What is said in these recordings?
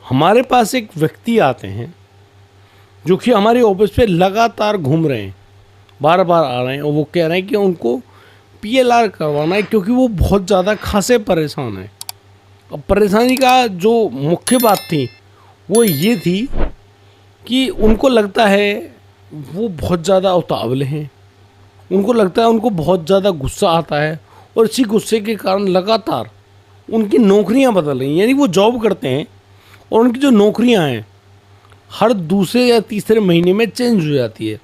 हमारे पास एक व्यक्ति आते हैं जो कि हमारे ऑफिस पे लगातार घूम रहे हैं, बार बार आ रहे हैं, और वो कह रहे हैं कि उनको पीएलआर करवाना है क्योंकि वो बहुत ज़्यादा खासे परेशान है। अब परेशानी का जो मुख्य बात थी वो ये थी कि उनको लगता है वो बहुत ज़्यादा उतावले हैं, उनको लगता है उनको बहुत ज़्यादा गुस्सा आता है, और इसी गुस्से के कारण लगातार उनकी नौकरियां बदल रही हैं। यानी वो जॉब करते हैं और उनकी जो नौकरियां हैं हर दूसरे या तीसरे महीने में चेंज हो जाती है।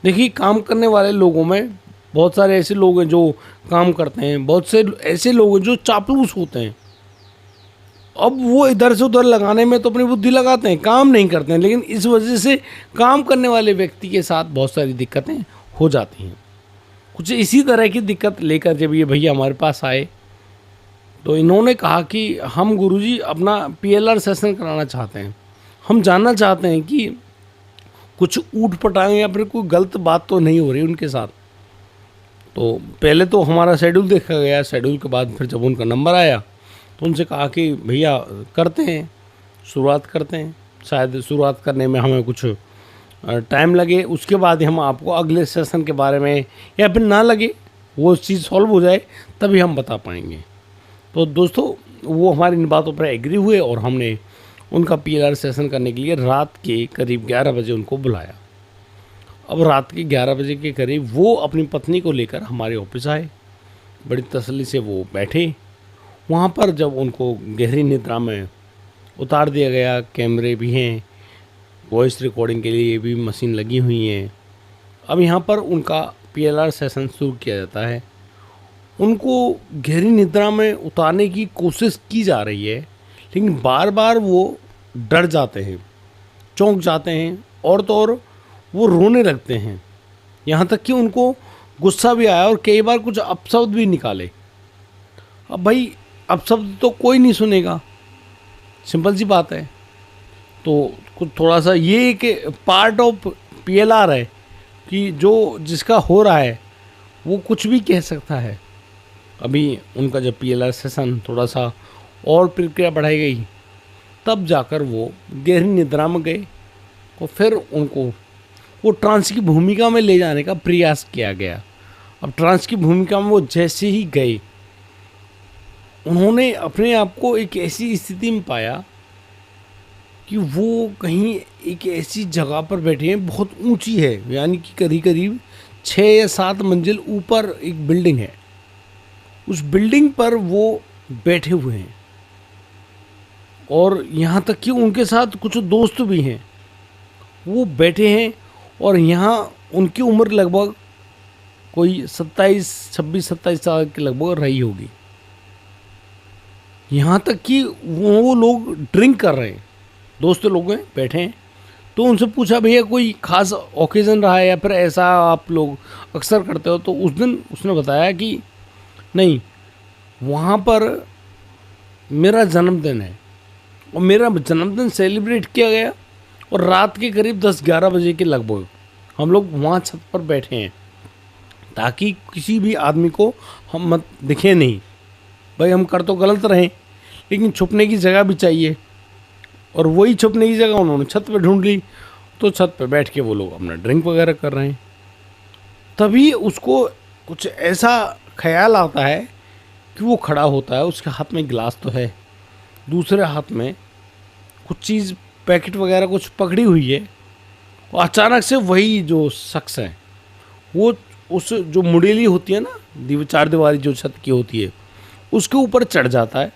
देखिए, काम करने वाले लोगों में बहुत सारे ऐसे लोग हैं जो काम करते हैं, बहुत से ऐसे लोग हैं जो चापलूस होते हैं। अब वो इधर से उधर लगाने में तो अपनी बुद्धि लगाते हैं, काम नहीं करते हैं, लेकिन इस वजह से काम करने वाले व्यक्ति के साथ बहुत सारी दिक्कतें हो जाती हैं। कुछ इसी तरह की दिक्कत लेकर जब ये भैया हमारे पास आए तो इन्होंने कहा कि हम गुरुजी अपना पीएलआर सेशन कराना चाहते हैं, हम जानना चाहते हैं कि कुछ ऊट पटांग या फिर कोई गलत बात तो नहीं हो रही उनके साथ। तो पहले तो हमारा शेड्यूल देखा गया, शेड्यूल के बाद फिर जब उनका नंबर आया तो उनसे कहा कि भैया करते हैं, शुरुआत करते हैं। शायद शुरुआत करने में हमें कुछ टाइम लगे, उसके बाद हम आपको अगले सेशन के बारे में, या फिर ना लगे वो चीज़ सॉल्व हो जाए तभी हम बता पाएंगे। तो दोस्तों, वो हमारी इन बातों पर एग्री हुए और हमने उनका पीएलआर सेशन करने के लिए रात के करीब 11 बजे उनको बुलाया। अब रात के 11 बजे के करीब वो अपनी पत्नी को लेकर हमारे ऑफिस आए। बड़ी तसल्ली से वो बैठे। वहाँ पर जब उनको गहरी निद्रा में उतार दिया गया, कैमरे भी हैं, वॉइस रिकॉर्डिंग के लिए भी मशीन लगी हुई हैं। अब यहाँ पर उनका पीएलआर सेशन शुरू किया जाता है। उनको गहरी निद्रा में उतारने की कोशिश की जा रही है, लेकिन बार बार वो डर जाते हैं, चौंक जाते हैं, और तो और वो रोने लगते हैं। यहाँ तक कि उनको गुस्सा भी आया और कई बार कुछ अपशब्द भी निकाले। अब भाई, अपशब्द तो कोई नहीं सुनेगा, सिंपल सी बात है। तो कुछ थोड़ा सा ये एक पार्ट ऑफ पीएलआर है कि जो जिसका हो रहा है वो कुछ भी कह सकता है। अभी उनका जब पीएलआर सेशन थोड़ा सा और प्रक्रिया बढ़ाई गई, तब जाकर वो गहरी निद्रा में गए और फिर उनको वो ट्रांस की भूमिका में ले जाने का प्रयास किया गया। अब ट्रांस की भूमिका में वो जैसे ही गए, उन्होंने अपने आप को एक ऐसी स्थिति में पाया कि वो कहीं एक ऐसी जगह पर बैठे हैं, बहुत ऊंची है, यानी कि करीब करीब 6 या 7 मंजिल ऊपर एक बिल्डिंग है। उस बिल्डिंग पर वो बैठे हुए हैं और यहाँ तक कि उनके साथ कुछ दोस्त भी हैं। वो बैठे हैं और यहाँ उनकी उम्र लगभग कोई 26-27 साल के लगभग रही होगी। यहाँ तक कि वो लोग ड्रिंक कर रहे हैं, दोस्त लोग हैं, बैठे हैं। तो उनसे पूछा, भैया कोई खास ओकेज़न रहा है या फिर ऐसा आप लोग अक्सर करते हो? तो उस दिन उसने बताया कि नहीं, वहाँ पर मेरा जन्मदिन है और मेरा जन्मदिन सेलिब्रेट किया गया, और रात के करीब 10-11 बजे के लगभग हम लोग वहाँ छत पर बैठे हैं ताकि किसी भी आदमी को हम मत दिखे नहीं। भाई, हम कर तो गलत रहे, लेकिन छुपने की जगह भी चाहिए, और वही छुपने की जगह उन्होंने छत पे ढूंढ ली। तो छत पे बैठ के वो लोग अपना ड्रिंक वगैरह कर रहे हैं। तभी उसको कुछ ऐसा ख्याल आता है कि वो खड़ा होता है, उसके हाथ में गिलास तो है, दूसरे हाथ में कुछ चीज़, पैकेट वगैरह कुछ पकड़ी हुई है, और अचानक से वही जो शख्स है वो उस जो मुड़ेली होती है ना, 4 दीवारी जो छत की होती है, उसके ऊपर चढ़ जाता है,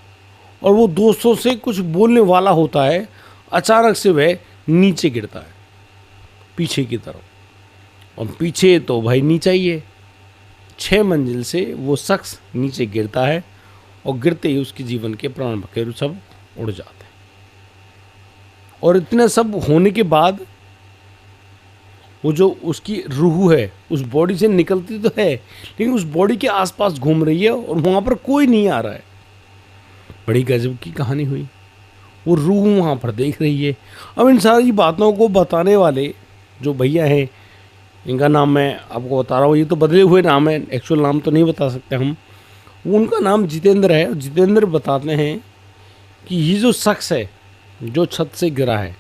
और वो दोस्तों से कुछ बोलने वाला होता है। अचानक से वह नीचे गिरता है, पीछे की तरफ, और पीछे तो भाई नीचा ही है। 6 मंजिल से वो शख्स नीचे गिरता है, और गिरते ही उसके जीवन के प्राण पखेरु सब उड़ जाते हैं। और इतना सब होने के बाद वो जो उसकी रूह है उस बॉडी से निकलती तो है, लेकिन उस बॉडी के आसपास घूम रही है और वहाँ पर कोई नहीं आ रहा है। बड़ी गजब की कहानी हुई। वो रूह वहाँ पर देख रही है। अब इन सारी बातों को बताने वाले जो भैया हैं, इनका नाम मैं आपको बता रहा हूँ, ये तो बदले हुए नाम है, एक्चुअल नाम तो नहीं बता सकते हम। उनका नाम जितेंद्र है। जितेंद्र बताते हैं कि ये जो शख्स है जो छत से गिरा है,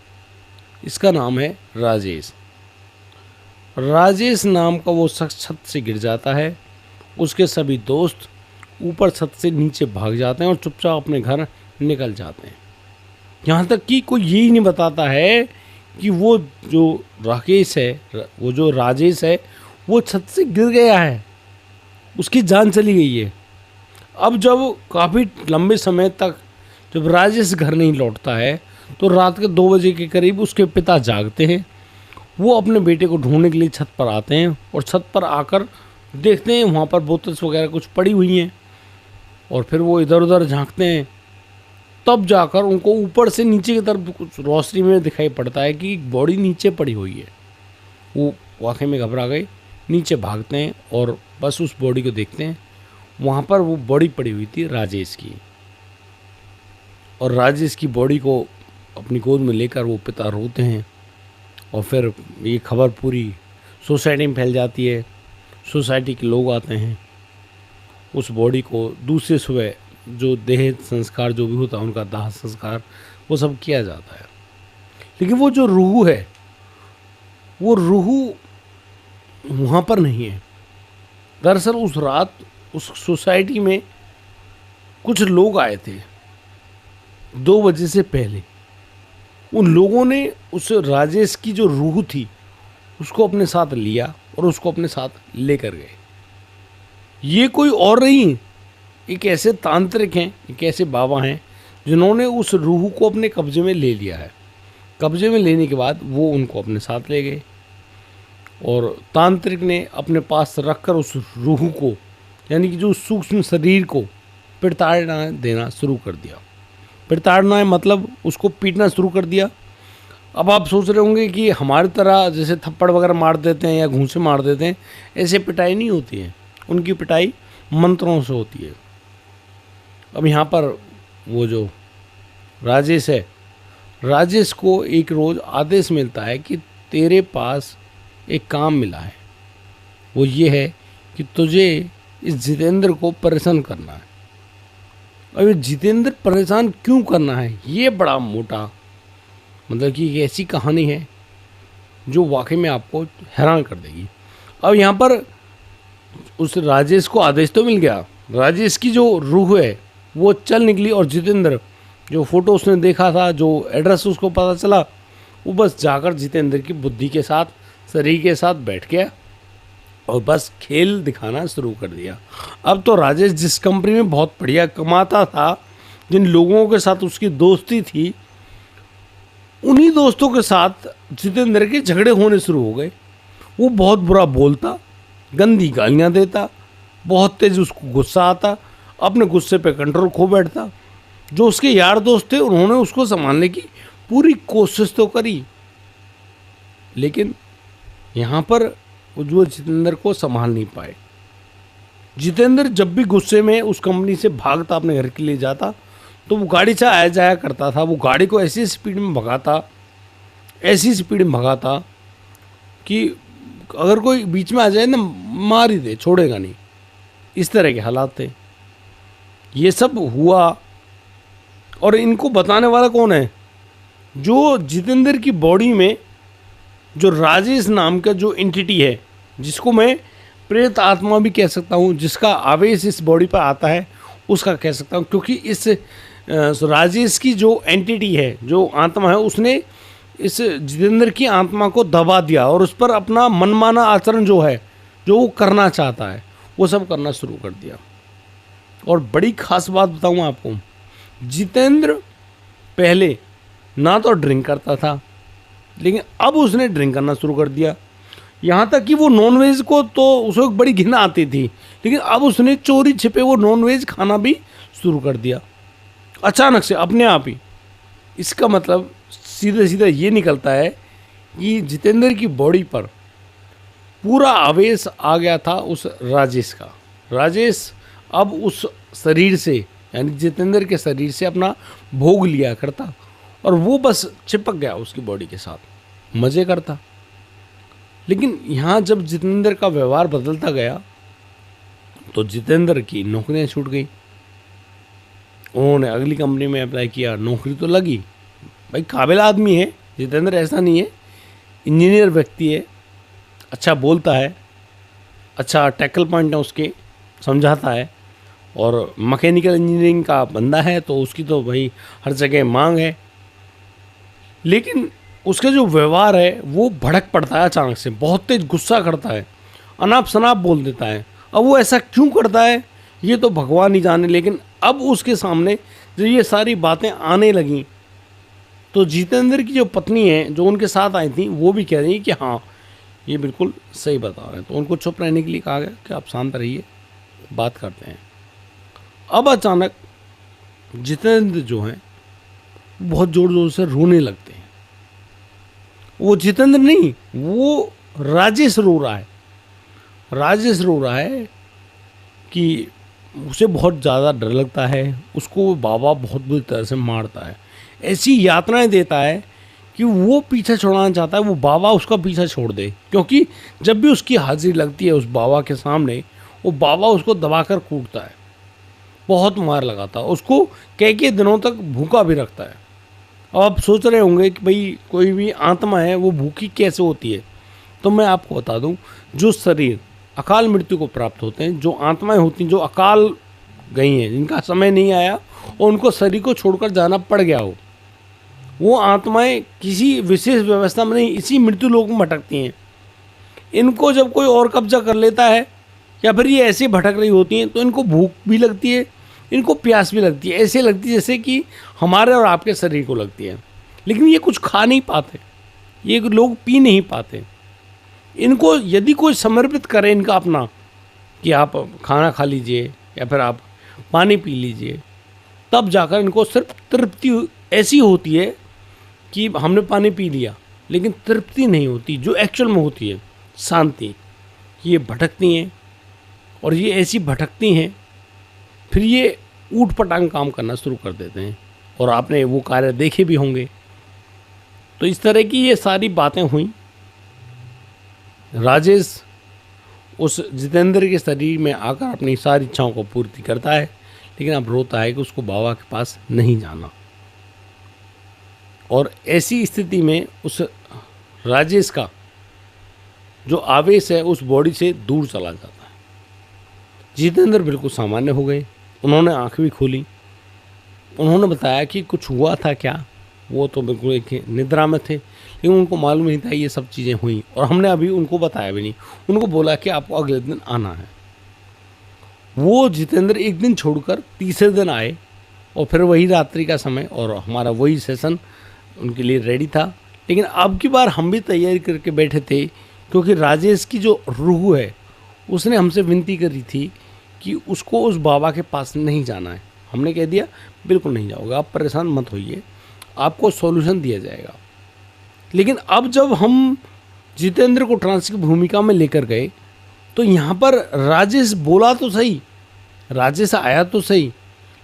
इसका नाम है राजेश। राजेश नाम का वो शख्स छत से गिर जाता है। उसके सभी दोस्त ऊपर छत से नीचे भाग जाते हैं और चुपचाप अपने घर निकल जाते हैं। यहाँ तक कि कोई यही नहीं बताता है कि वो जो राकेश है, वो जो राजेश है, वो छत से गिर गया है, उसकी जान चली गई है। अब जब काफ़ी लंबे समय तक जब राजेश घर नहीं लौटता है तो रात के 2 बजे के करीब उसके पिता जागते हैं। वो अपने बेटे को ढूंढने के लिए छत पर आते हैं और छत पर आकर देखते हैं वहाँ पर बोतल्स वगैरह कुछ पड़ी हुई हैं और फिर वो इधर उधर झांकते हैं। तब जाकर उनको ऊपर से नीचे की तरफ कुछ रोशनी में दिखाई पड़ता है कि एक बॉडी नीचे पड़ी हुई है। वो वाकई में घबरा गए, नीचे भागते हैं और बस उस बॉडी को देखते हैं। वहाँ पर वो बॉडी पड़ी हुई थी राजेश की, और राजेश की बॉडी को अपनी गोद में लेकर वो पिता रोते हैं। और फिर ये खबर पूरी सोसाइटी में फैल जाती है। सोसाइटी के लोग आते हैं, उस बॉडी को दूसरे सुबह जो देह संस्कार जो भी होता है, उनका दाह संस्कार वो सब किया जाता है। लेकिन वो जो रूह है, वो रूह वहाँ पर नहीं है। दरअसल उस रात उस सोसाइटी में कुछ लोग आए थे 2 बजे से पहले। उन लोगों ने उस राजेश की जो रूह थी उसको अपने साथ लिया और उसको अपने साथ लेकर गए। ये कोई और नहीं, एक ऐसे तांत्रिक हैं, एक ऐसे बाबा हैं जिन्होंने उस रूह को अपने कब्जे में ले लिया है। कब्जे में लेने के बाद वो उनको अपने साथ ले गए और तांत्रिक ने अपने पास रखकर उस रूह को, यानी कि जो सूक्ष्म शरीर को प्रताड़ना देना शुरू कर दिया। प्रताड़ना मतलब उसको पीटना शुरू कर दिया। अब आप सोच रहे होंगे कि हमारी तरह जैसे थप्पड़ वगैरह मार देते हैं या घूंसे मार देते हैं, ऐसे पिटाई नहीं होती है। उनकी पिटाई मंत्रों से होती है। अब यहाँ पर वो जो राजेश है, राजेश को एक रोज़ आदेश मिलता है कि तेरे पास एक काम मिला है। वो ये है कि तुझे इस जितेंद्र को परेशान करना है। अब ये जितेंद्र परेशान क्यों करना है, ये बड़ा मोटा मतलब कि एक ऐसी कहानी है जो वाकई में आपको हैरान कर देगी। अब यहाँ पर उस राजेश को आदेश तो मिल गया, राजेश की जो रूह है वो चल निकली और जितेंद्र जो फोटो उसने देखा था, जो एड्रेस उसको पता चला, वो बस जाकर जितेंद्र की बुद्धि के साथ, शरीर के साथ बैठ गया और बस खेल दिखाना शुरू कर दिया। अब तो राजेश जिस कंपनी में बहुत बढ़िया कमाता था, जिन लोगों के साथ उसकी दोस्ती थी, उन्हीं दोस्तों के साथ जितेंद्र के झगड़े होने शुरू हो गए। वो बहुत बुरा बोलता, गंदी गालियाँ देता, बहुत तेज उसको गुस्सा आता, अपने गुस्से पे कंट्रोल खो बैठता। जो उसके यार दोस्त थे उन्होंने उसको संभालने की पूरी कोशिश तो करी, लेकिन यहाँ पर वो जितेंद्र को संभाल नहीं पाए। जितेंद्र जब भी गुस्से में उस कंपनी से भागता, अपने घर के लिए जाता, तो वो गाड़ी से आया जाया करता था। वो गाड़ी को ऐसी स्पीड में भगाता, ऐसी स्पीड में भगाता कि अगर कोई बीच में आ जाए ना, मार ही दे, छोड़ेगा नहीं। इस तरह के हालात थे। ये सब हुआ और इनको बताने वाला कौन है? जो जितेंद्र की बॉडी में जो राजेश नाम का जो एंटिटी है, जिसको मैं प्रेत आत्मा भी कह सकता हूँ, जिसका आवेश इस बॉडी पर आता है, उसका कह सकता हूँ, क्योंकि इस राजेश की जो एंटिटी है, जो आत्मा है, उसने इस जितेंद्र की आत्मा को दबा दिया और उस पर अपना मनमाना आचरण जो है, जो वो करना चाहता है, वो सब करना शुरू कर दिया। और बड़ी खास बात बताऊँ आपको, जितेंद्र पहले ना तो ड्रिंक करता था, लेकिन अब उसने ड्रिंक करना शुरू कर दिया। यहाँ तक कि वो नॉनवेज को तो उसको एक बड़ी घिन आती थी, लेकिन अब उसने चोरी छिपे वो नॉनवेज खाना भी शुरू कर दिया, अचानक से, अपने आप ही। इसका मतलब सीधे सीधा ये निकलता है कि जितेंद्र की बॉडी पर पूरा आवेश आ गया था उस राजेश का। राजेश अब उस शरीर से, यानी जितेंद्र के शरीर से अपना भोग लिया करता और वो बस चिपक गया उसकी बॉडी के साथ, मज़े करता। लेकिन यहाँ जब जितेंद्र का व्यवहार बदलता गया तो जितेंद्र की नौकरियाँ छूट गई। उन्होंने अगली कंपनी में अप्लाई किया, नौकरी तो लगी, भाई काबिल आदमी है जितेंद्र, ऐसा नहीं है, इंजीनियर व्यक्ति है, अच्छा बोलता है, अच्छा टैकल पॉइंट है उसके, समझाता है, और मैकेनिकल इंजीनियरिंग का बंदा है तो उसकी तो भाई हर जगह मांग है। लेकिन उसका जो व्यवहार है वो भड़क पड़ता है अचानक से, बहुत तेज गुस्सा करता है, अनाप शनाप बोल देता है। अब वो ऐसा क्यों करता है ये तो भगवान ही जाने। लेकिन अब उसके सामने जब ये सारी बातें आने लगीं तो जितेंद्र की जो पत्नी है जो उनके साथ आई थी वो भी कह रही है कि हाँ ये बिल्कुल सही बता रहे हैं। तो उनको चुप रहने के लिए कहा गया कि आप शांत रहिए, बात करते हैं। अब अचानक जितेंद्र जो हैं बहुत ज़ोर ज़ोर से रोने लगते हैं। वो जितेंद्र नहीं, वो राजेश रो रहा है। राजेश रो रहा है कि उसे बहुत ज़्यादा डर लगता है, उसको बाबा बहुत बुरी तरह से मारता है, ऐसी यातनाएं देता है कि वो पीछा छुड़ाना चाहता है, वो बाबा उसका पीछा छोड़ दे। क्योंकि जब भी उसकी हाजिरी लगती है उस बाबा के सामने, वो बाबा उसको दबाकर कूटता है, बहुत मार लगाता है, उसको कई दिनों तक भूखा भी रखता है। अब आप सोच रहे होंगे कि भाई कोई भी आत्मा है वो भूखी कैसे होती है। तो मैं आपको बता दूं, जो शरीर अकाल मृत्यु को प्राप्त होते हैं, जो आत्माएं होती हैं जो अकाल गई हैं, जिनका समय नहीं आया और उनको शरीर को छोड़कर जाना पड़ गया हो, वो आत्माएं किसी विशेष व्यवस्था में नहीं, इसी मृत्यु लोक में भटकती हैं। इनको जब कोई और कब्जा कर लेता है या फिर ये ऐसे भटक रही होती हैं तो इनको भूख भी लगती है, इनको प्यास भी लगती है, ऐसे लगती है जैसे कि हमारे और आपके शरीर को लगती है। लेकिन ये कुछ खा नहीं पाते, ये लोग पी नहीं पाते। इनको यदि कोई समर्पित करे इनका अपना कि आप खाना खा लीजिए या फिर आप पानी पी लीजिए, तब जाकर इनको सिर्फ तृप्ति ऐसी होती है कि हमने पानी पी लिया, लेकिन तृप्ति नहीं होती जो एक्चुअल में होती है, शांति। ये भटकती हैं और ये ऐसी भटकती हैं, फिर ये ऊट पटांग काम करना शुरू कर देते हैं और आपने वो कार्य देखे भी होंगे। तो इस तरह की ये सारी बातें हुई। राजेश उस जितेंद्र के शरीर में आकर अपनी सारी इच्छाओं को पूर्ति करता है, लेकिन अब रोता है कि उसको बाबा के पास नहीं जाना। और ऐसी स्थिति में उस राजेश का जो आवेश है उस बॉडी से दूर चला जाता है। जितेंद्र बिल्कुल सामान्य हो गए, उन्होंने आँख भी खोली, उन्होंने बताया कि कुछ हुआ था क्या। वो तो बिल्कुल एक निद्रा में थे, लेकिन उनको मालूम नहीं था ये सब चीज़ें हुई और हमने अभी उनको बताया भी नहीं। उनको बोला कि आपको अगले दिन आना है। वो जितेंद्र एक दिन छोड़कर तीसरे दिन आए और फिर वही रात्रि का समय और हमारा वही सेशन उनके लिए रेडी था। लेकिन अब की बार हम भी तैयारी करके बैठे थे, क्योंकि राजेश की जो रूह है उसने हमसे विनती करी थी कि उसको उस बाबा के पास नहीं जाना है। हमने कह दिया बिल्कुल नहीं जाओगे, आप परेशान मत होइए, आपको सॉल्यूशन दिया जाएगा। लेकिन अब जब हम जितेंद्र को ट्रांस की भूमिका में लेकर गए तो यहाँ पर राजेश बोला तो सही, राजेश आया तो सही,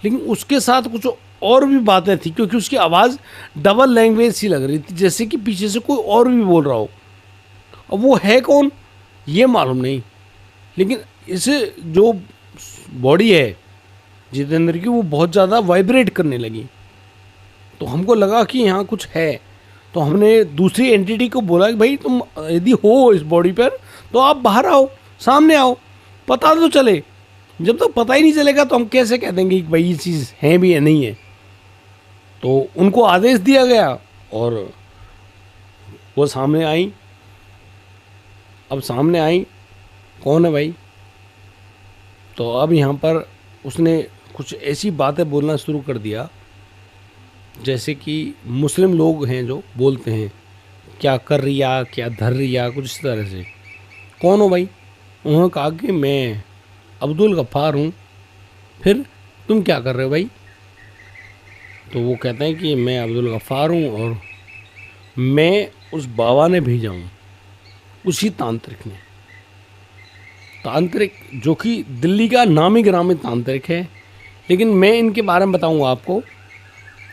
लेकिन उसके साथ कुछ और भी बातें थी, क्योंकि उसकी आवाज़ डबल लैंग्वेज सी लग रही थी, जैसे कि पीछे से कोई और भी बोल रहा हो। अब वो है कौन ये मालूम नहीं, लेकिन इसे जो बॉडी है जितेंद्र की वो बहुत ज़्यादा वाइब्रेट करने लगी। तो हमको लगा कि यहाँ कुछ है। तो हमने दूसरी एंटिटी को बोला कि भाई तुम यदि हो इस बॉडी पर तो आप बाहर आओ, सामने आओ, पता तो चले। जब तक पता ही नहीं चलेगा तो हम कैसे कह देंगे कि भाई ये चीज़ है भी या नहीं है। तो उनको आदेश दिया गया और वो सामने आई। अब सामने आई, कौन है भाई? तो अब यहाँ पर उसने कुछ ऐसी बातें बोलना शुरू कर दिया जैसे कि मुस्लिम लोग हैं जो बोलते हैं, क्या कर रिया, क्या धर रिया, कुछ इस तरह से। कौन हो भाई? उन्होंने कहा कि मैं अब्दुल गफ्फार हूँ। फिर तुम क्या कर रहे हो भाई? तो वो कहते हैं कि मैं अब्दुल गफ्फार हूँ और मैं उस बाबा ने भेजा हूँ, उसी तांत्रिक ने। तांत्रिक जो कि दिल्ली का नामी ग्रामी तांत्रिक है, लेकिन मैं इनके बारे में बताऊँगा आपको,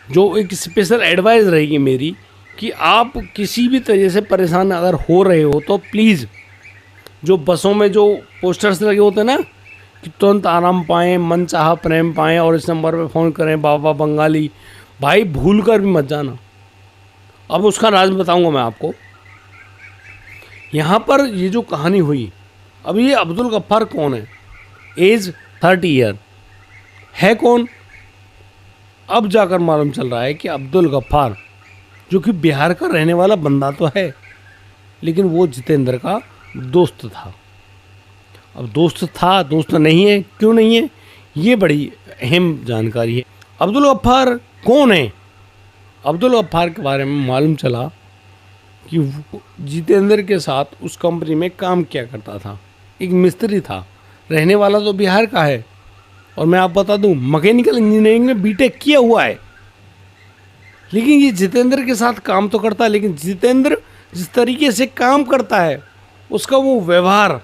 जो एक स्पेशल एडवाइस रहेगी मेरी कि आप किसी भी तरह से परेशान अगर हो रहे हो तो प्लीज़ जो बसों में जो पोस्टर्स लगे होते हैं ना कि तुरंत आराम पाएँ, मन चाहा प्रेम पाएँ और इस नंबर पे फ़ोन करें बाबा बंगाली, भाई भूल कर भी मत जाना। अब उसका राज बताऊंगा मैं आपको। यहाँ पर ये जो कहानी हुई, अब ये अब्दुल गफ्फार कौन है? एज 30 ईयर है कौन? अब जाकर मालूम चल रहा है कि अब्दुल गफ्फार जो कि बिहार का रहने वाला बंदा तो है, लेकिन वो जितेंद्र का दोस्त था। अब दोस्त था, दोस्त नहीं है, क्यों नहीं है, ये बड़ी अहम जानकारी है। अब्दुल गफ्फार कौन है? अब्दुल गफ्फार के बारे में मालूम चला कि वो जितेंद्र के साथ उस कंपनी में काम किया करता था, एक मिस्त्री था, रहने वाला तो बिहार का है, और मैं आप बता दूं मैकेनिकल इंजीनियरिंग में बीटेक किया हुआ है। लेकिन ये जितेंद्र के साथ काम तो करता है, लेकिन जितेंद्र जिस तरीके से काम करता है उसका वो व्यवहार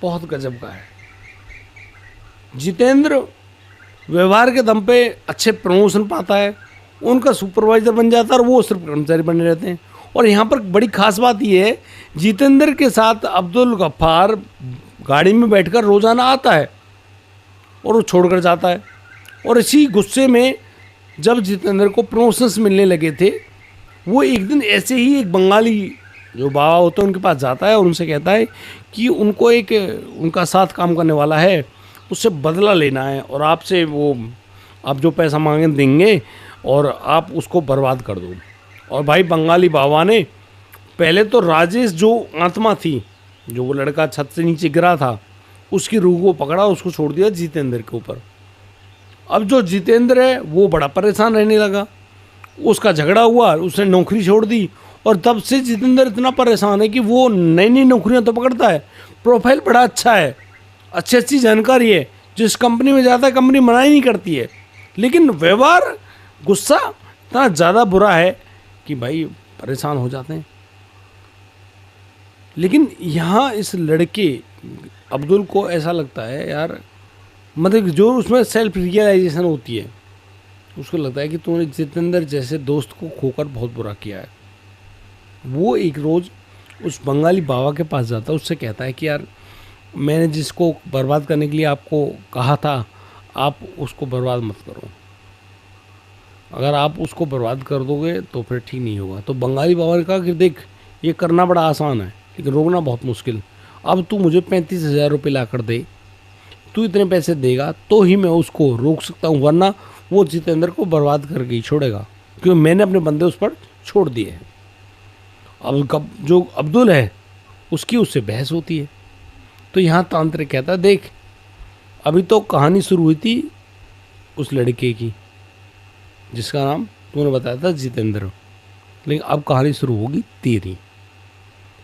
बहुत गजब का है। जितेंद्र व्यवहार के दम पे अच्छे प्रमोशन पाता है, उनका सुपरवाइजर बन जाता है और वो सिर्फ कर्मचारी बने रहते हैं। और यहाँ पर बड़ी खास बात ये है, जितेंद्र के साथ अब्दुल गफ्फार गाड़ी में बैठकर रोज़ाना आता है और वो छोड़कर जाता है। और इसी गुस्से में जब जितेंद्र को प्रमोशंस मिलने लगे थे, वो एक दिन ऐसे ही एक बंगाली जो बाबा होते हैं उनके पास जाता है और उनसे कहता है कि उनको एक उनका साथ काम करने वाला है, उससे बदला लेना है और आपसे वो आप जो पैसा मांगे देंगे और आप उसको बर्बाद कर दो। और भाई बंगाली बाबा ने पहले तो राजेश जो आत्मा थी, जो वो लड़का छत से नीचे गिरा था, उसकी रूह को पकड़ा, उसको छोड़ दिया जितेंद्र के ऊपर। अब जो जितेंद्र है वो बड़ा परेशान रहने लगा, उसका झगड़ा हुआ, उसने नौकरी छोड़ दी और तब से जितेंद्र इतना परेशान है कि वो नई नई नौकरियां तो पकड़ता है, प्रोफाइल बड़ा अच्छा है, अच्छी अच्छी जानकारी है, जिस कंपनी में जाता है कंपनी मना ही नहीं करती है, लेकिन व्यवहार गुस्सा इतना ज़्यादा बुरा है कि भाई परेशान हो जाते हैं। लेकिन यहाँ इस लड़के अब्दुल को ऐसा लगता है यार, मतलब जो उसमें सेल्फ रियलाइजेशन होती है, उसको लगता है कि तूने जितेंद्र जैसे दोस्त को खोकर बहुत बुरा किया है। वो एक रोज़ उस बंगाली बाबा के पास जाता है, उससे कहता है कि यार मैंने जिसको बर्बाद करने के लिए आपको कहा था, आप उसको बर्बाद मत करो, अगर आप उसको बर्बाद कर दोगे तो फिर ठीक नहीं होगा। तो बंगाली बाबा ने कहा कि देख, ये करना बड़ा आसान है लेकिन रोकना बहुत मुश्किल। अब तू मुझे 35,000 रुपये ला कर दे, तू इतने पैसे देगा तो ही मैं उसको रोक सकता हूँ, वरना वो जितेंद्र को बर्बाद करके ही छोड़ेगा, क्योंकि मैंने अपने बंदे उस पर छोड़ दिए हैं। अब जो अब्दुल है उसकी उससे बहस होती है। तो यहाँ तांत्रिक कहता है देख, अभी तो कहानी शुरू हुई थी उस लड़के की जिसका नाम तूने बताया था जितेंद्र, लेकिन अब कहानी शुरू होगी तेरी।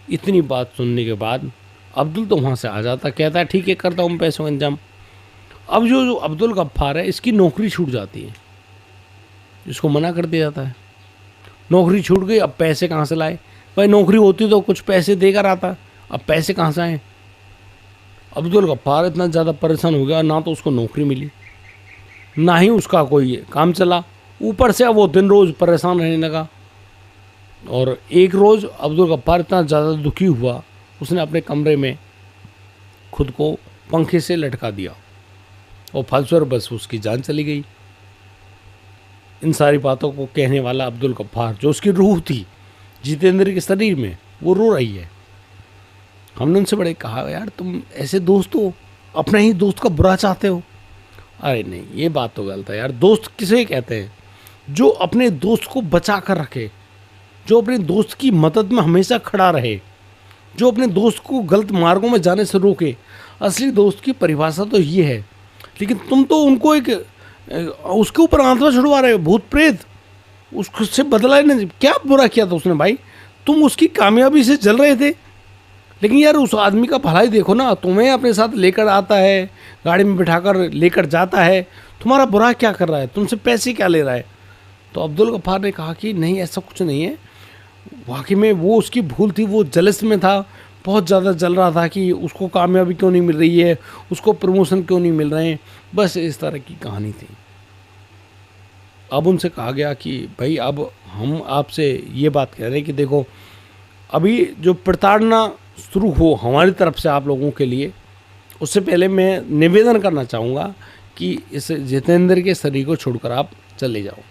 इतनी बात सुनने के बाद अब्दुल तो वहाँ से आ जाता, कहता है ठीक है करता हूँ पैसों का इंतजाम। अब जो अब्दुल गफ्फार है इसकी नौकरी छूट जाती है, इसको मना कर दिया जाता है, नौकरी छूट गई, अब पैसे कहाँ से लाए? भाई नौकरी होती तो कुछ पैसे देकर आता, अब पैसे कहाँ से आए? अब्दुल गफ्फार इतना ज़्यादा परेशान हो गया, ना तो उसको नौकरी मिली ना ही उसका कोई काम चला, ऊपर से अब वो दिन रोज़ परेशान रहने लगा। और एक रोज़ अब्दुल गफ्फार इतना ज़्यादा दुखी हुआ, उसने अपने कमरे में खुद को पंखे से लटका दिया और फलस्वरूप बस उसकी जान चली गई। इन सारी बातों को कहने वाला अब्दुल गफ्फार, जो उसकी रूह थी जितेंद्र के शरीर में, वो रो रही है। हमने उनसे बड़े कहा यार तुम ऐसे दोस्त हो, अपने ही दोस्त का बुरा चाहते हो। अरे नहीं, ये बात तो गलत है यार। दोस्त किसे कहते हैं? जो अपने दोस्त को बचा कर रखे, जो अपने दोस्त की मदद में हमेशा खड़ा रहे, जो अपने दोस्त को गलत मार्गों में जाने से रोके। असली दोस्त की परिभाषा तो ये है। लेकिन तुम तो उनको एक उसके ऊपर आत्मा छुड़वा रहे हो, भूत प्रेत, उससे बदला ही नहीं। क्या बुरा किया था उसने भाई? तुम उसकी कामयाबी से जल रहे थे, लेकिन यार उस आदमी का भलाई देखो ना, तुम्हें अपने साथ लेकर आता है, गाड़ी में बिठाकर लेकर जाता है, तुम्हारा बुरा क्या कर रहा है, तुमसे पैसे क्या ले रहा है? तो अब्दुल गफ्फार ने कहा कि नहीं ऐसा कुछ नहीं है, वाकई में वो उसकी भूल थी, वो जलस में था, बहुत ज़्यादा जल रहा था कि उसको कामयाबी क्यों नहीं मिल रही है, उसको प्रमोशन क्यों नहीं मिल रहे हैं, बस इस तरह की कहानी थी। अब उनसे कहा गया कि भाई अब हम आपसे ये बात कह रहे हैं कि देखो, अभी जो प्रताड़ना शुरू हो हमारी तरफ से आप लोगों के लिए, उससे पहले मैं निवेदन करना चाहूँगा कि इस जितेंद्र के शरीर को छोड़कर आप चले जाओ।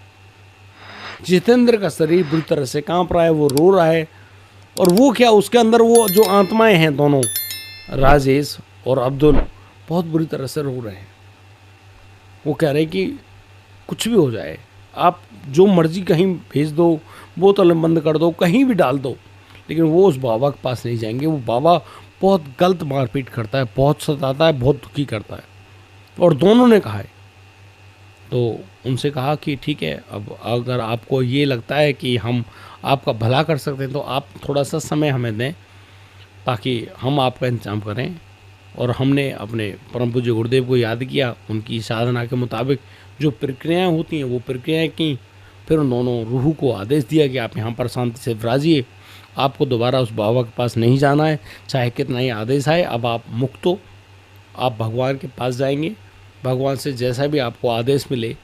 जितेंद्र का शरीर बुरी तरह से कांप रहा है, वो रो रहा है। और वो क्या, उसके अंदर वो जो आत्माएं हैं दोनों, राजेश और अब्दुल, बहुत बुरी तरह से रो रहे हैं। वो कह रहे हैं कि कुछ भी हो जाए, आप जो मर्जी कहीं भेज दो, बोतल बंद कर दो, कहीं भी डाल दो, लेकिन वो उस बाबा के पास नहीं जाएंगे। वो बाबा बहुत गलत मारपीट करता है, बहुत सताता है, बहुत दुखी करता है। और दोनों ने कहा है, तो उनसे कहा कि ठीक है, अब अगर आपको ये लगता है कि हम आपका भला कर सकते हैं तो आप थोड़ा सा समय हमें दें ताकि हम आपका इंतजाम करें। और हमने अपने परम पूज्य गुरुदेव को याद किया, उनकी साधना के मुताबिक जो प्रक्रियाएं होती हैं वो प्रक्रियाएं की। फिर उन दोनों रूह को आदेश दिया कि आप यहाँ पर शांति से विराजिए, आपको दोबारा उस बाबा के पास नहीं जाना है, चाहे कितना ही आदेश आए। अब आप मुक्त हो, आप भगवान के पास जाएंगे, भगवान से जैसा भी आपको आदेश मिले,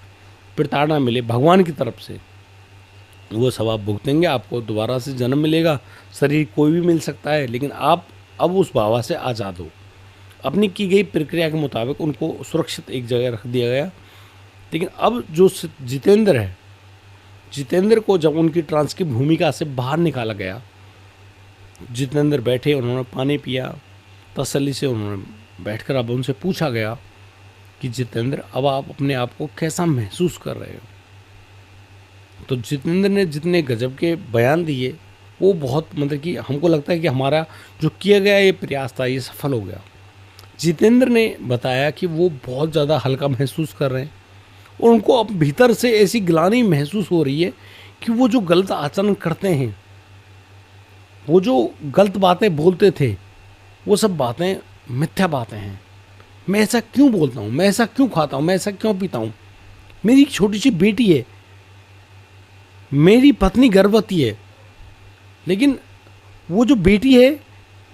प्रताड़ना मिले भगवान की तरफ से, वो सब आप भुगतेंगे। आपको दोबारा से जन्म मिलेगा, शरीर कोई भी मिल सकता है, लेकिन आप अब उस बाबा से आज़ाद हो। अपनी की गई प्रक्रिया के मुताबिक उनको सुरक्षित एक जगह रख दिया गया। लेकिन अब जो जितेंद्र है, जितेंद्र को जब उनकी ट्रांस की भूमिका से बाहर निकाला गया, जितेंद्र बैठे, उन्होंने पानी पिया, तसल्ली से उन्होंने बैठकर अब उनसे पूछा गया कि जितेंद्र, अब आप अपने आप को कैसा महसूस कर रहे हो? तो जितेंद्र ने जितने गजब के बयान दिए, वो बहुत मतलब कि हमको लगता है कि हमारा जो किया गया ये प्रयास था ये सफल हो गया। जितेंद्र ने बताया कि वो बहुत ज़्यादा हल्का महसूस कर रहे हैं और उनको अब भीतर से ऐसी ग्लानि महसूस हो रही है कि वो जो गलत आचरण करते हैं, वो जो गलत बातें बोलते थे, वो सब बातें मिथ्या बातें हैं। मैं ऐसा क्यों बोलता हूँ, मैं ऐसा क्यों खाता हूँ, मैं ऐसा क्यों पीता हूँ? मेरी एक छोटी सी बेटी है, मेरी पत्नी गर्भवती है, लेकिन वो जो बेटी है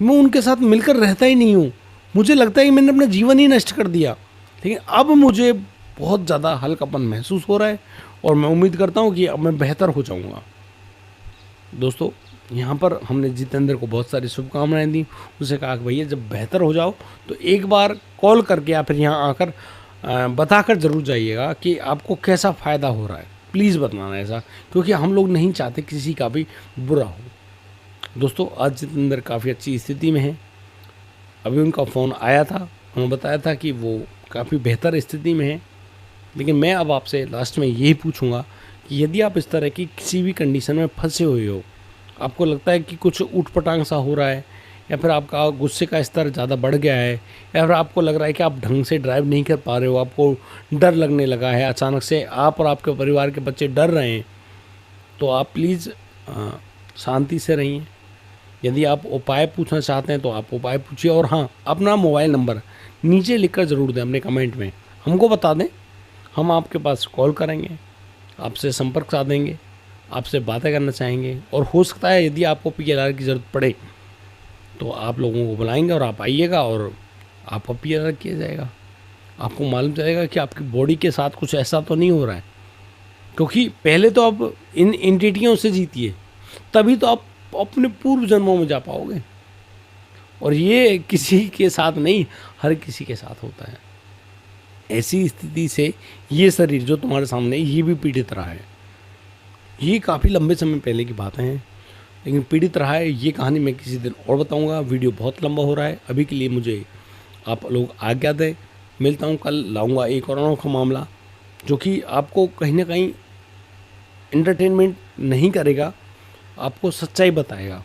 मैं उनके साथ मिलकर रहता ही नहीं हूँ। मुझे लगता है कि मैंने अपना जीवन ही नष्ट कर दिया। लेकिन अब मुझे बहुत ज़्यादा हल्कापन महसूस हो रहा है और मैं उम्मीद करता हूँ कि अब मैं बेहतर हो जाऊँगा। दोस्तों, यहाँ पर हमने जितेंद्र को बहुत सारी शुभकामनाएं दी। उसे कहा कि भैया जब बेहतर हो जाओ तो एक बार कॉल करके या फिर यहाँ आकर बताकर ज़रूर जाइएगा कि आपको कैसा फ़ायदा हो रहा है। प्लीज़ बताना ऐसा, क्योंकि हम लोग नहीं चाहते किसी का भी बुरा हो। दोस्तों, आज जितेंद्र काफ़ी अच्छी स्थिति में है। अभी उनका फ़ोन आया था, उन्होंने बताया था कि वो काफ़ी बेहतर स्थिति में है। लेकिन मैं अब आपसे लास्ट में यही पूछूंगा कि यदि आप इस तरह की किसी भी कंडीशन में फंसे हुए हो, आपको लगता है कि कुछ ऊट-पटांग सा हो रहा है, या फिर आपका गुस्से का स्तर ज़्यादा बढ़ गया है, या फिर आपको लग रहा है कि आप ढंग से ड्राइव नहीं कर पा रहे हो, आपको डर लगने लगा है, अचानक से आप और आपके परिवार के बच्चे डर रहे हैं, तो आप प्लीज़ शांति से रहिए। यदि आप उपाय पूछना चाहते हैं तो आप उपाय पूछिए। और हाँ, अपना मोबाइल नंबर नीचे लिखकर ज़रूर दें अपने कमेंट में, हमको बता दें, हम आपके पास कॉल करेंगे, आपसे संपर्क साधेंगे, आपसे बातें करना चाहेंगे। और हो सकता है यदि आपको PLR की ज़रूरत पड़े तो आप लोगों को बुलाएंगे और आप आइएगा और आपका PLR किया जाएगा। आपको मालूम चलेगा कि आपकी बॉडी के साथ कुछ ऐसा तो नहीं हो रहा है, क्योंकि पहले तो आप इन एंटिटियों से जीतिए, तभी तो आप अपने पूर्व जन्मों में जा पाओगे। और ये किसी के साथ नहीं, हर किसी के साथ होता है। ऐसी स्थिति से ये शरीर जो तुम्हारे सामने ये भी पीड़ित रहा है। ये काफ़ी लंबे समय पहले की बातें हैं, लेकिन पीड़ित रहा है। ये कहानी मैं किसी दिन और बताऊंगा। वीडियो बहुत लंबा हो रहा है, अभी के लिए मुझे आप लोग आज्ञा दें। मिलता हूँ कल, लाऊंगा एक और अनोखा मामला जो कि आपको कहीं ना कहीं एंटरटेनमेंट नहीं करेगा, आपको सच्चाई बताएगा।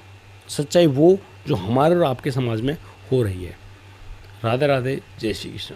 सच्चाई वो जो हमारे और आपके समाज में हो रही है। राधे राधे, जय श्री कृष्ण।